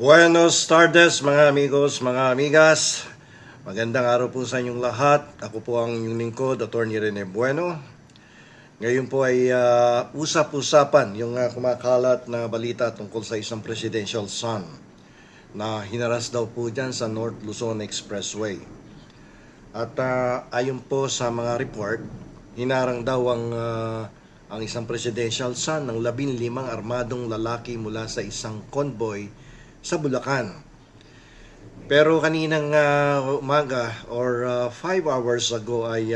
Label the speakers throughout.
Speaker 1: Buenos tardes mga amigos, mga amigas. Magandang araw po sa inyong lahat. Ako po ang inyong lingkod, Atty. Rene Bueno. Ngayon po ay usap-usapan yung kumakalat na balita tungkol sa isang presidential son na hinaras daw po dyan sa North Luzon Expressway. At ayon po sa mga report, hinarang daw ang isang presidential son ng 15 armadong lalaki mula sa isang convoy sa Bulacan. Pero kaninang umaga or 5 hours ago ay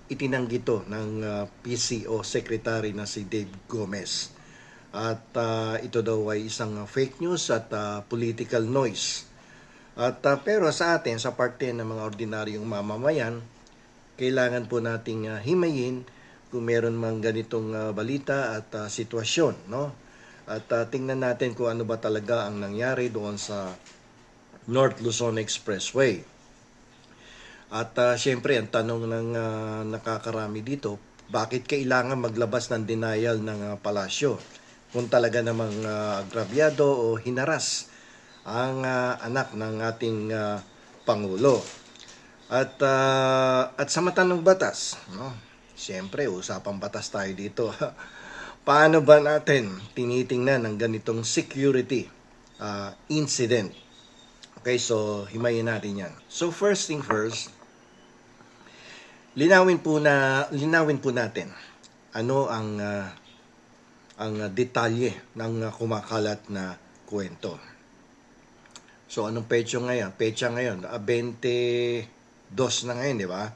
Speaker 1: itinanggi to ng PCO Secretary na si Dave Gomez. At ito daw ay isang fake news at political noise. At pero sa atin, sa parte ng mga ordinaryong mamamayan, kailangan po nating himayin kung meron mang ganitong balita at sitwasyon, no? At tingnan natin kung ano ba talaga ang nangyari doon sa North Luzon Expressway. At syempre, ang tanong ng nakakarami dito, bakit kailangan maglabas ng denial ng palasyo? Kung talaga namang agrabyado o hinaras ang anak ng ating Pangulo. At sa mata ng batas, no? Syempre, usapang batas tayo dito. Paano ba natin tinitingnan ng ganitong security incident? Okay, so himayin natin yan. So first thing first, linawin po natin ano ang detalye ng kumakalat na kwento. So anong petsa ngayon? 22 na ngayon, di ba?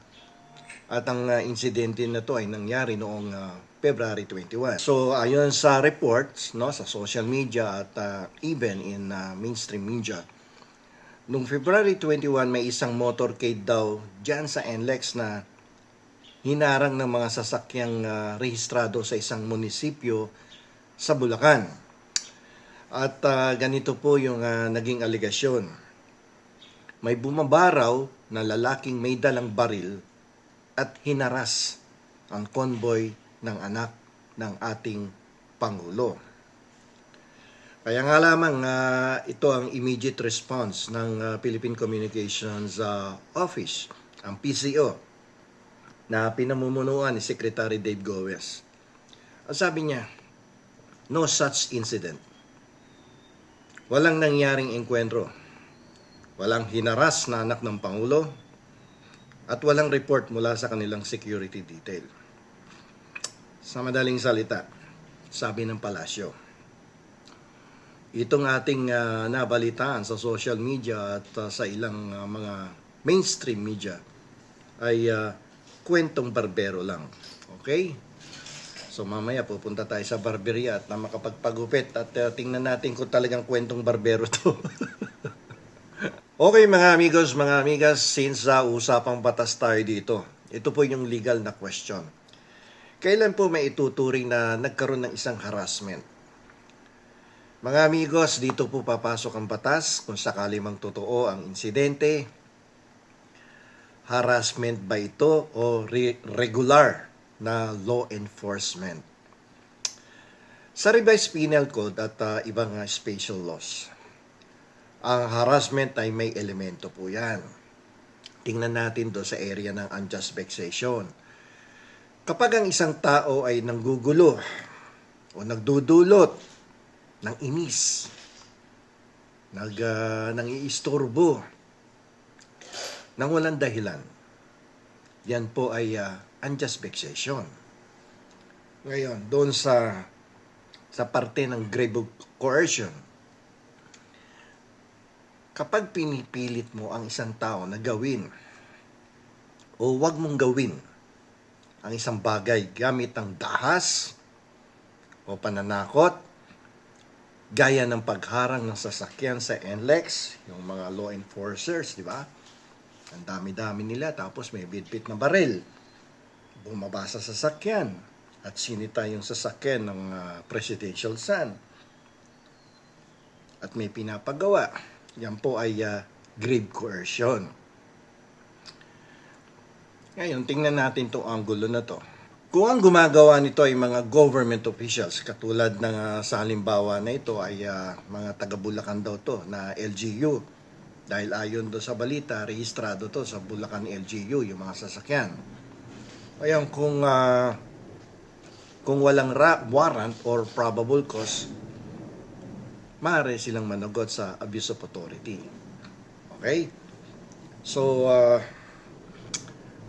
Speaker 1: At ang insidente na to ay nangyari noong February 21. So ayon sa reports, no, sa social media at even in mainstream media, noong February 21 may isang motorcade daw diyan sa NLEX na hinarang ng mga sasakyang rehistrado sa isang munisipyo sa Bulacan. At ganito po yung naging aligasyon. May bumabaraw na lalaking may dalang baril at hinaras ang convoy ng anak ng ating Pangulo. Kaya nga lamang ito ang immediate response ng Philippine Communications Office, ang PCO, na pinamumunuan ni Secretary Dave Gomez. Ang sabi niya, no such incident. Walang nangyaring engkwentro. Walang hinaras na anak ng Pangulo at walang report mula sa kanilang security detail. Sa madaling salita, sabi ng palasyo, itong ating nabalitaan sa social media at sa ilang mga mainstream media ay kwentong barbero lang. Okay? So mamaya pupunta tayo sa barberia at makapagpagupit at tingnan natin kung talagang kwentong barbero to. Okay mga amigos, mga amigas, since usapang batas tayo dito, ito po yung legal na question. Kailan po may ituturing na nagkaroon ng isang harassment? Mga amigos, dito po papasok ang batas kung sakali mang totoo ang insidente. Harassment ba ito o regular na law enforcement? Sa Revised Penal Code at ibang special laws, ang harassment ay may elemento po yan. Tingnan natin do sa area ng unjust vexation. Kapag ang isang tao ay nanggugulo o nagdudulot ng inis, nang-iistorbo, nang walang dahilan, yan po ay unjust vexation. Ngayon, doon sa parte ng grave coercion, kapag pinipilit mo ang isang tao na gawin o wag mong gawin ang isang bagay gamit ang dahas o pananakot, gaya ng pagharang ng sasakyan sa NLEX, yung mga law enforcers, di ba? Ang dami-dami nila, tapos may bitbit na baril. Bumaba sa sasakyan at sinita yung sasakyan ng presidential son. At may pinapagawa. Yan po ay grave coercion. Ngayon, tingnan natin itong angulo na to. Kung ang gumagawa nito ay mga government officials, katulad ng sa halimbawa na ito ay mga taga-Bulacan daw to na LGU. Dahil ayon do sa balita, rehistrado to sa Bulacan LGU, yung mga sasakyan. Ngayon, kung walang warrant or probable cause, maaari silang managot sa abuse of authority. Okay? So,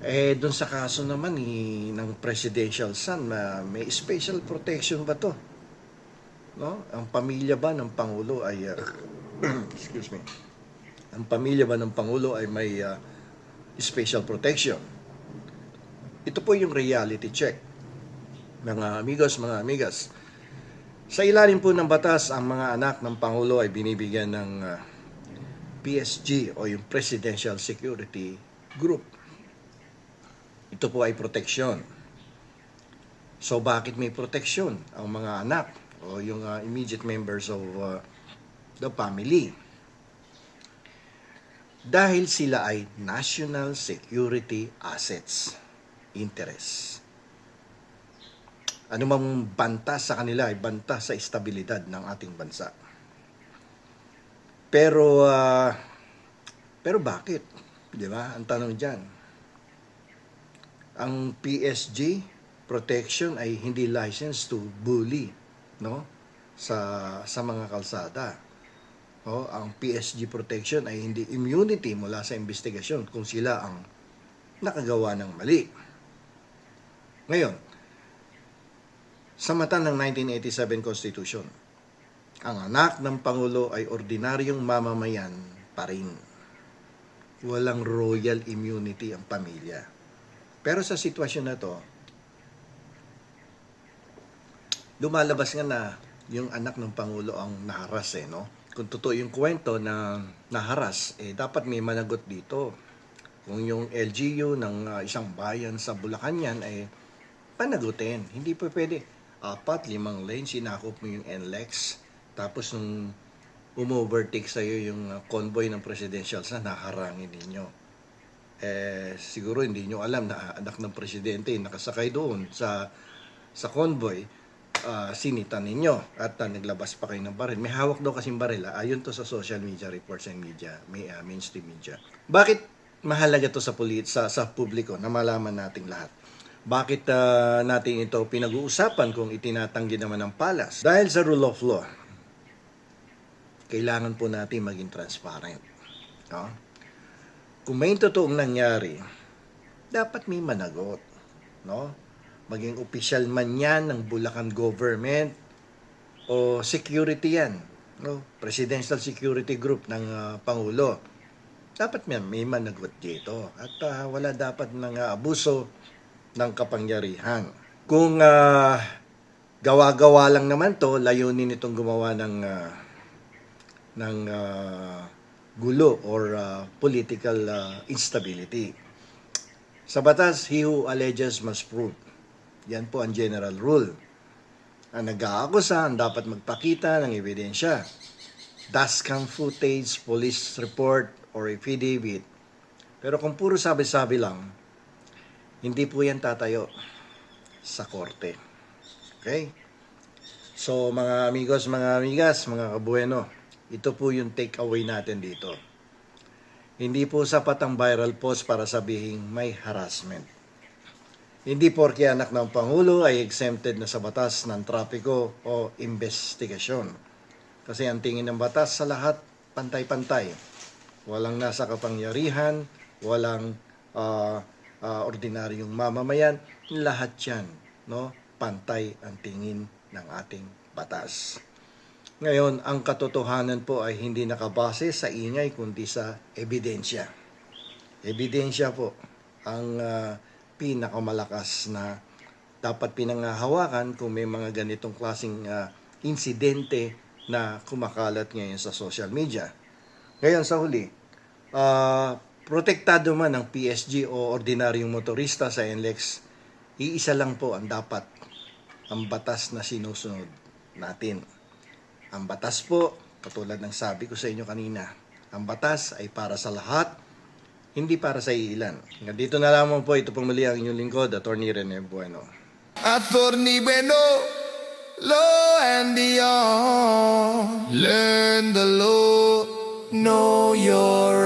Speaker 1: doon sa kaso naman ng presidential son, may special protection ba to? No? Ang pamilya ba ng Pangulo ay, excuse me, ang pamilya ba ng Pangulo ay may special protection? Ito po yung reality check. Mga amigos, mga amigas, sa ilalim po ng batas, ang mga anak ng Pangulo ay binibigyan ng PSG o yung Presidential Security Group. Ito po ay proteksyon. So bakit may proteksyon ang mga anak o yung immediate members of the family? Dahil sila ay national security assets, interest. Ano mang banta sa kanila ay banta sa estabilidad ng ating bansa. Pero bakit? Di ba? Ang tanong diyan. Ang PSG protection ay hindi licensed to bully, no? Sa mga kalsada. Ang PSG protection ay hindi immunity mula sa investigasyon kung sila ang nakagawa ng mali. Ngayon, sa mata ng 1987 Constitution, ang anak ng Pangulo ay ordinaryong mamamayan pa rin. Walang royal immunity ang pamilya. Pero sa sitwasyon na to, lumalabas nga na yung anak ng Pangulo ang naharas no? Kung totoo yung kwento na naharas, dapat may managot dito. Kung yung LGU ng isang bayan sa Bulacan yan, panagutin. Hindi pa pwede. 4-5 lane, sinakop mo yung NLEX, tapos nung umovertake sa'yo yung convoy ng presidential sa naharangin ninyo. Siguro hindi nyo alam na anak ng presidente nakasakay doon sa convoy, sinitan ninyo at naglabas pa kayo ng baril. May hawak daw kasing baril. Ayon to sa social media reports and media, mainstream media. Bakit mahalaga to sa publiko na malaman nating lahat? Bakit natin ito pinag-uusapan kung itinatanggi naman ng palas? Dahil sa rule of law, kailangan po natin maging transparent. No? Kung may totoong nangyari, dapat may managot. No? Maging opisyal man yan ng Bulacan government o security yan. No? Presidential Security Group ng Pangulo. Dapat may managot dito. At wala dapat ng abuso ng kapangyarihan. Kung gawa-gawa lang naman to, layunin itong gumawa ng gulo or political instability. Sa batas, he who alleges must prove. Yan po ang general rule. Ang nag-aakusa ang dapat magpakita ng ebidensya. Dashcam footage, police report, or affidavit. Pero kung puro sabi-sabi lang, hindi po yan tatayo sa korte. Okay? So, mga amigos, mga amigas, mga kabueno, ito po yung take away natin dito. Hindi po sapat ang viral post para sabihin may harassment. Hindi porke anak ng Pangulo ay exempted na sa batas ng trapiko o investigasyon. Kasi ang tingin ng batas sa lahat, pantay-pantay. Walang nasa kapangyarihan, walang ordinaryong mamamayan, lahat yan, no? Pantay ang tingin ng ating batas. Ngayon, ang katotohanan po ay hindi nakabase sa ingay kundi sa ebidensya. Ebidensya po ang pinakamalakas na dapat pinanghahawakan kung may mga ganitong klaseng insidente na kumakalat ngayon sa social media. Ngayon sa huli, protektado man ng PSG o ordinaryong motorista sa NLEX, iisa lang po ang dapat, ang batas na sinusunod natin. Ang batas po, katulad ng sabi ko sa inyo kanina, ang batas ay para sa lahat, hindi para sa ilan. Dito na lamang po, ito pong muli ang inyong lingkod, Atty. Rene Bueno.
Speaker 2: Attorney Bueno, law and the law. Learn the law, know your